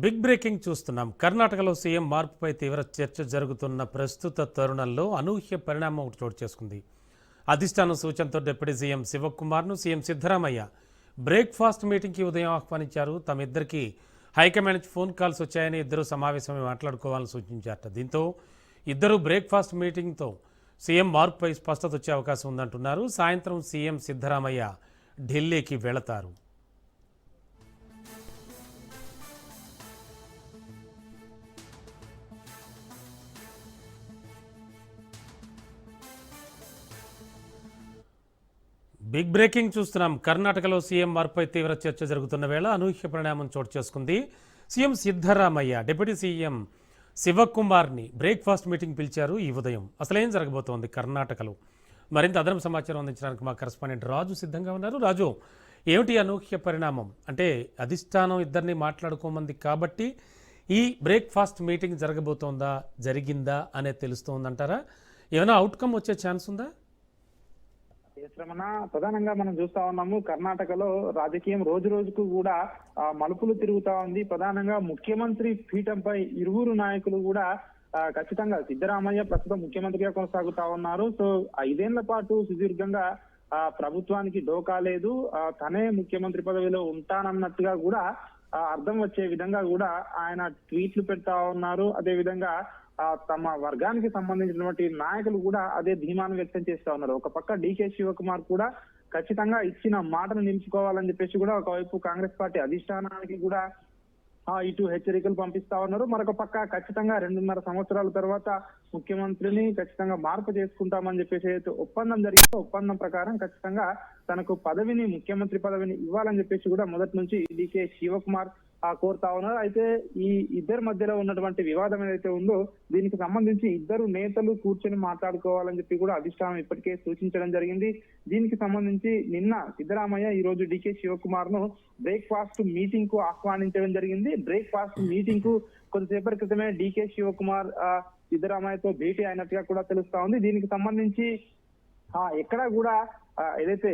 Big breaking చూస్తున్నాం. కర్ణాటకలో CM మార్పుపై తీవ్ర చర్చ జరుగుతున్న ప్రస్తుత తరుణంలో అనూహ్య పరిణామం ఒకటి చోటు చేసుకుంది. అధిష్టానం సూచనతో డిప్యూటీ సీఎం శివకుమార్ను సీఎం సిద్ధరామయ్య బ్రేక్ఫాస్ట్ మీటింగ్కి ఉదయం ఆహ్వానించారు. తమిద్దరికి హైకమాండ్ నుంచి ఫోన్ కాల్స్ వచ్చాయని ఇద్దరు సమావేశమై మాట్లాడుకోవాలని సూచించారట. దీంతో ఇద్దరు బ్రేక్ఫాస్ట్ మీటింగ్తో సీఎం మార్పుపై స్పష్టత వచ్చే అవకాశం ఉందంటున్నారు. సాయంత్రం సీఎం సిద్ధరామయ్య ఢిల్లీకి వెళతారు. బిగ్ బ్రేకింగ్ చూస్తున్నాం. కర్ణాటకలో సీఎం మార్పుపై తీవ్ర చర్చ జరుగుతున్న వేళ అనూహ్య పరిణామం చోటు చేసుకుంది. సీఎం సిద్ధరామయ్య డిప్యూటీ సీఎం శివకుమార్ని బ్రేక్ఫాస్ట్ మీటింగ్ పిలిచారు ఈ ఉదయం. అసలేం జరగబోతోంది కర్ణాటకలో? మరింత అదనపు సమాచారం అందించడానికి మా కరెస్పాండెంట్ రాజు సిద్ధంగా ఉన్నారు. రాజు, ఏమిటి అనూహ్య పరిణామం? అంటే అధిష్టానం ఇద్దరిని మాట్లాడుకోమంది కాబట్టి ఈ బ్రేక్ఫాస్ట్ మీటింగ్ జరగబోతోందా, జరిగిందా అనేది తెలుస్తోందంటారా? ఏమైనా అవుట్కమ్ వచ్చే ఛాన్స్ ఉందా? రమణ, ప్రధానంగా మనం చూస్తా ఉన్నాము కర్ణాటకలో రాజకీయం రోజు రోజుకు కూడా మలుపులు తిరుగుతా ఉంది. ప్రధానంగా ముఖ్యమంత్రి పీఠంపై ఇరువురు నాయకులు కూడా ఖచ్చితంగా సిద్ధరామయ్య ప్రస్తుతం ముఖ్యమంత్రిగా కొనసాగుతా ఉన్నారు. సో 5 ఏళ్ల పాటు సుదీర్ఘంగా ప్రభుత్వానికి డోకా లేదు, తనే ముఖ్యమంత్రి పదవిలో ఉంటానన్నట్టుగా కూడా అర్థం వచ్చే విధంగా కూడా ఆయన ట్వీట్లు పెడతా ఉన్నారు. అదే విధంగా తమ వర్గానికి సంబంధించినటువంటి నాయకులు కూడా అదే ధీమాను వ్యక్తం చేస్తా ఉన్నారు. ఒక పక్క డీకే శివకుమార్ కూడా ఖచ్చితంగా ఇచ్చిన మాటను నిలుచుకోవాలని చెప్పేసి కూడా ఒకవైపు కాంగ్రెస్ పార్టీ అధిష్టానానికి కూడా ఇటు హెచ్చరికలు పంపిస్తా ఉన్నారు. మరొక పక్క ఖచ్చితంగా 2.5 సంవత్సరాల తర్వాత ముఖ్యమంత్రిని ఖచ్చితంగా మార్పు చేసుకుంటామని చెప్పేసి ఒప్పందం జరిగింది. ఒప్పందం ప్రకారం ఖచ్చితంగా తనకు ముఖ్యమంత్రి పదవిని ఇవ్వాలని చెప్పేసి కూడా మొదటి నుంచి డీకే శివకుమార్ కోరుతా ఉన్నారు. అయితే ఈ ఇద్దరి మధ్యలో ఉన్నటువంటి వివాదం ఏదైతే ఉందో దీనికి సంబంధించి ఇద్దరు నేతలు కూర్చొని మాట్లాడుకోవాలని చెప్పి కూడా అధిష్టానం ఇప్పటికే సూచించడం జరిగింది. దీనికి సంబంధించి నిన్న సిద్ధరామయ్య ఈ రోజు డీకే శివకుమార్ ను బ్రేక్ఫాస్ట్ మీటింగ్ కు ఆహ్వానించడం జరిగింది. బ్రేక్ఫాస్ట్ మీటింగ్ కు కొద్దిసేపటి క్రితమే డీకే శివకుమార్ సిద్ధరామయ్యతో భేటీ అయినట్టుగా కూడా తెలుస్తా ఉంది. దీనికి సంబంధించి ఎక్కడ కూడా ఏదైతే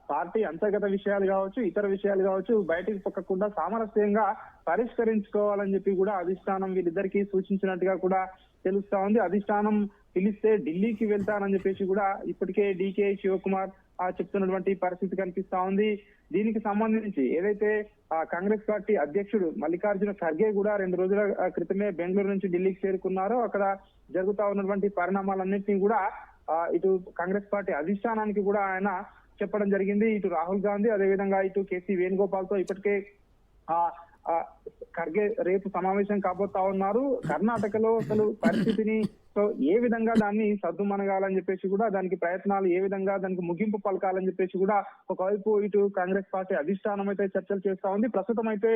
పార్టీ అంతర్గత విషయాలు కావచ్చు, ఇతర విషయాలు కావచ్చు బయటికి పొక్కకుండా సామరస్యంగా పరిష్కరించుకోవాలని చెప్పి కూడా అధిష్టానం వీళ్ళిద్దరికీ సూచించినట్టుగా కూడా తెలుస్తా ఉంది. అధిష్టానం పిలిస్తే ఢిల్లీకి వెళ్తానని చెప్పేసి కూడా ఇప్పటికే డీకే శివకుమార్ చెప్తున్నటువంటి పరిస్థితి కనిపిస్తా ఉంది. దీనికి సంబంధించి ఏదైతే కాంగ్రెస్ పార్టీ అధ్యక్షుడు మల్లికార్జున ఖర్గే కూడా 2 రోజుల క్రితమే బెంగళూరు నుంచి ఢిల్లీకి చేరుకున్నారో అక్కడ జరుగుతా ఉన్నటువంటి పరిణామాలన్నింటినీ కూడా ఇటు కాంగ్రెస్ పార్టీ అధిష్టానానికి కూడా ఆయన చెప్పడం జరిగింది. ఇటు రాహుల్ గాంధీ, అదేవిధంగా ఇటు కేసీ వేణుగోపాల్ తో ఇప్పటికే ఖర్గే రేపు సమావేశం కాబోతా ఉన్నారు. కర్ణాటకలో అసలు పరిస్థితిని ఏ విధంగా దాన్ని సద్దుమనగాలని చెప్పేసి కూడా దానికి ప్రయత్నాలు ఏ విధంగా దానికి ముగింపు పలకాలని చెప్పేసి కూడా ఒకవైపు ఇటు కాంగ్రెస్ పార్టీ అధిష్టానం అయితే చర్చలు చేస్తా ఉంది. ప్రస్తుతం అయితే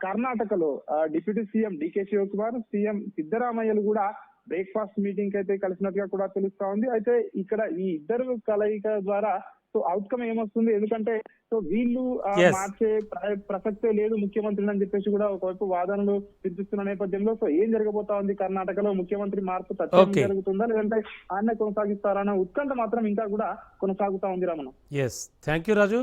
కర్ణాటకలో deputy CM DK Shivakumar, CM సిద్ధరామయ్యలు కూడా బ్రేక్ఫాస్ట్ మీటింగ్ అయితే కలిసినట్టుగా కూడా తెలుస్తా ఉంది. అయితే ఇక్కడ ఈ ఇద్దరు కలయిక ద్వారా అవుట్కమ్ ఏమొస్తుంది? ఎందుకంటే వీళ్ళు మార్చే ప్రసక్తే లేదు ముఖ్యమంత్రిని అని చెప్పేసి కూడా ఒకవైపు వాదనలు వినిపిస్తున్న నేపథ్యంలో ఏం జరగబోతా ఉంది కర్ణాటకలో? ముఖ్యమంత్రి మార్పు తక్షణం జరుగుతుందా, లేదంటే ఆయన కొనసాగిస్తారా అన్న ఉత్కంఠ మాత్రం ఇంకా కూడా కొనసాగుతా ఉంది. Ramana, thank you Raju.